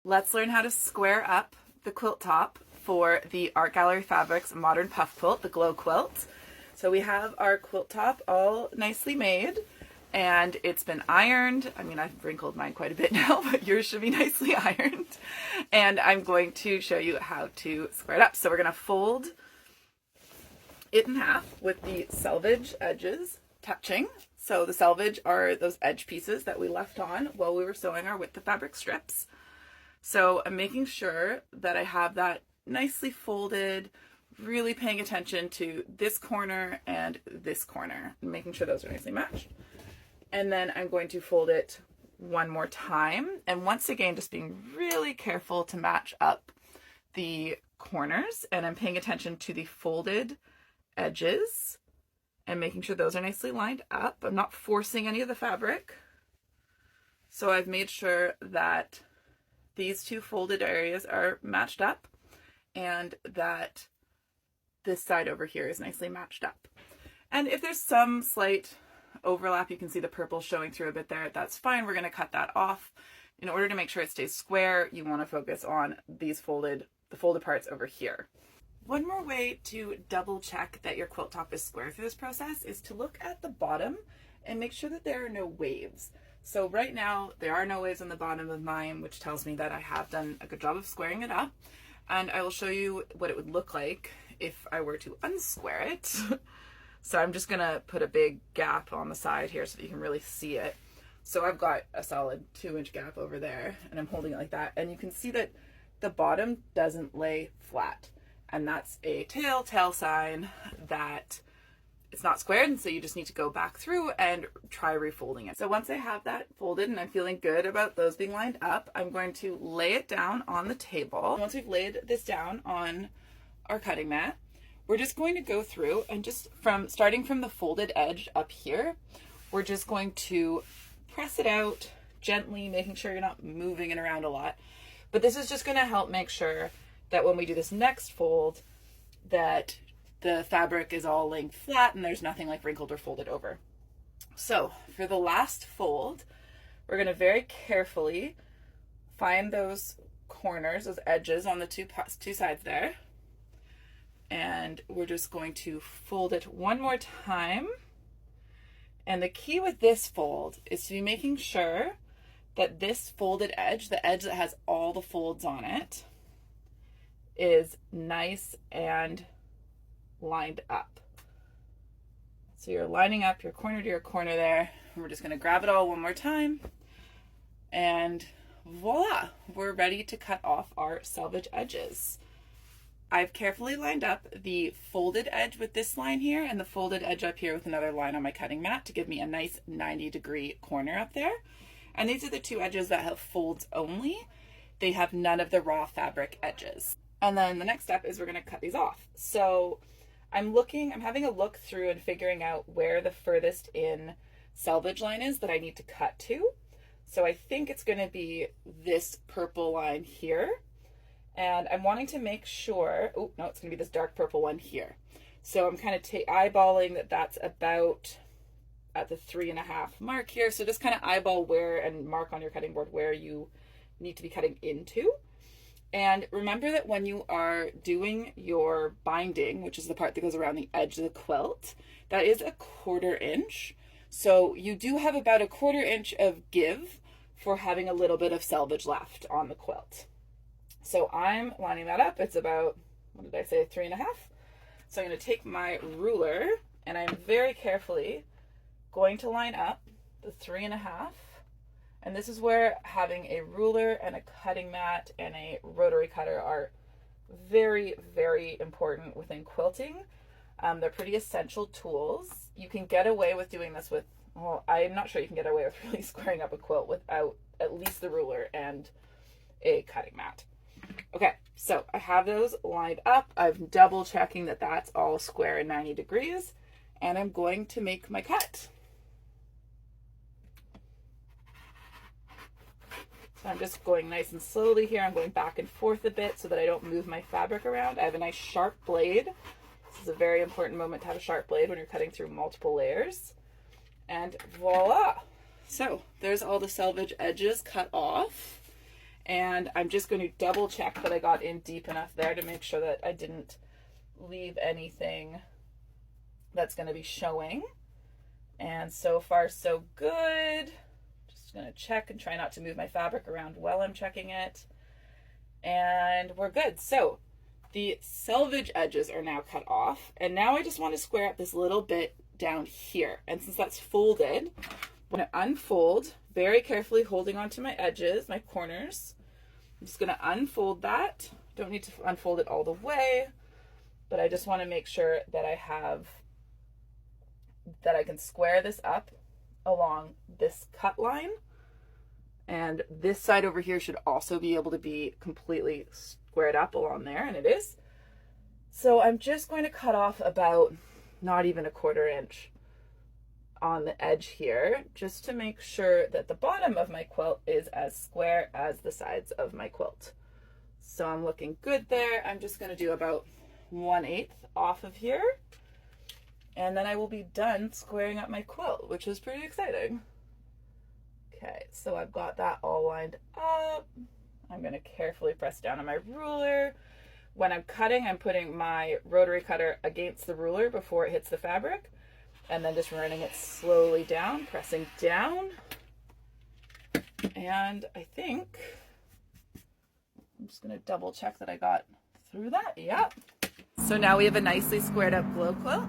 Let's learn how to square up the quilt top for the Art Gallery Fabrics Modern Puff Quilt, the Glow Quilt. So we have our quilt top all nicely made and it's been ironed. I mean, I've wrinkled mine quite a bit now, but yours should be nicely ironed. And I'm going to show you how to square it up. So we're going to fold it in half with the selvage edges touching. So the selvage are those edge pieces that we left on while we were sewing our width of fabric strips. So I'm making sure that I have that nicely folded, really paying attention to this corner and this corner, and making sure those are nicely matched. And then I'm going to fold it one more time. And once again, just being really careful to match up the corners. And I'm paying attention to the folded edges and making sure those are nicely lined up. I'm not forcing any of the fabric. So I've made sure that these two folded areas are matched up and that this side over here is nicely matched up. And if there's some slight overlap, you can see the purple showing through a bit there, that's fine. We're going to cut that off. In order to make sure it stays square, you want to focus on the folded parts over here. One more way to double check that your quilt top is square through this process is to look at the bottom and make sure that there are no waves. So right now there are no waves on the bottom of mine, which tells me that I have done a good job of squaring it up. And I will show you what it would look like if I were to unsquare it. So I'm just gonna put a big gap on the side here so that you can really see it. So I've got a solid 2-inch gap over there and I'm holding it like that. And you can see that the bottom doesn't lay flat. And that's a telltale sign that it's not squared, and so you just need to go back through and try refolding it. So once I have that folded and I'm feeling good about those being lined up, I'm going to lay it down on the table. Once we've laid this down on our cutting mat, we're just going to go through and just starting from the folded edge up here, we're just going to press it out gently, making sure you're not moving it around a lot. But this is just going to help make sure that when we do this next fold, that the fabric is all laying flat and there's nothing like wrinkled or folded over. So for the last fold, we're going to very carefully find those corners, those edges on the two sides there. And we're just going to fold it one more time. And the key with this fold is to be making sure that this folded edge, the edge that has all the folds on it, is nice and lined up. So you're lining up your corner to your corner there. And we're just going to grab it all one more time. And voila, we're ready to cut off our selvage edges. I've carefully lined up the folded edge with this line here and the folded edge up here with another line on my cutting mat to give me a nice 90-degree corner up there. And these are the two edges that have folds only. They have none of the raw fabric edges. And then the next step is we're going to cut these off. So I'm having a look through and figuring out where the furthest in selvage line is that I need to cut to. So I think it's going to be this purple line here. And I'm wanting to make sure, oh no, it's going to be this dark purple one here. So I'm kind of eyeballing that that's about at the 3.5 mark here. So just kind of eyeball where and mark on your cutting board where you need to be cutting into. And remember that when you are doing your binding, which is the part that goes around the edge of the quilt, that is a 1/4 inch. So you do have about a 1/4 inch of give for having a little bit of selvage left on the quilt. So I'm lining that up. It's about, what did I say, 3.5? So I'm going to take my ruler and I'm very carefully going to line up the 3.5. And this is where having a ruler and a cutting mat and a rotary cutter are very, very important within quilting. They're pretty essential tools. You can get away with doing this with, well, I'm not sure you can get away with really squaring up a quilt without at least the ruler and a cutting mat. Okay, so I have those lined up. I'm double checking that that's all square and 90 degrees, and I'm going to make my cut. So I'm just going nice and slowly here. I'm going back and forth a bit so that I don't move my fabric around. I have a nice sharp blade. This is a very important moment to have a sharp blade when you're cutting through multiple layers. And voila! So there's all the selvage edges cut off. And I'm just going to double check that I got in deep enough there to make sure that I didn't leave anything that's going to be showing. And so far so good. Just going to check and try not to move my fabric around while I'm checking it. And we're good. So the selvage edges are now cut off, and now I just want to square up this little bit down here. And since that's folded, I'm going to unfold very carefully, holding onto my edges, my corners. I'm just going to unfold that. Don't need to unfold it all the way, but I just want to make sure that I can square this up along this cut line. And this side over here should also be able to be completely squared up along there, and it is. So I'm just going to cut off about not even a 1/4 inch on the edge here, just to make sure that the bottom of my quilt is as square as the sides of my quilt. So I'm looking good there. I'm just going to do about 1/8 off of here, and then I will be done squaring up my quilt, which is pretty exciting. Okay, so I've got that all lined up. I'm going to carefully press down on my ruler. When I'm cutting, I'm putting my rotary cutter against the ruler before it hits the fabric, and then just running it slowly down, pressing down. And I think I'm just going to double check that I got through that. Yep. So now we have a nicely squared up glow quilt,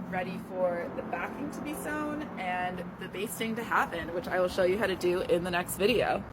ready for the backing to be sewn and the basting to happen, which I will show you how to do in the next video.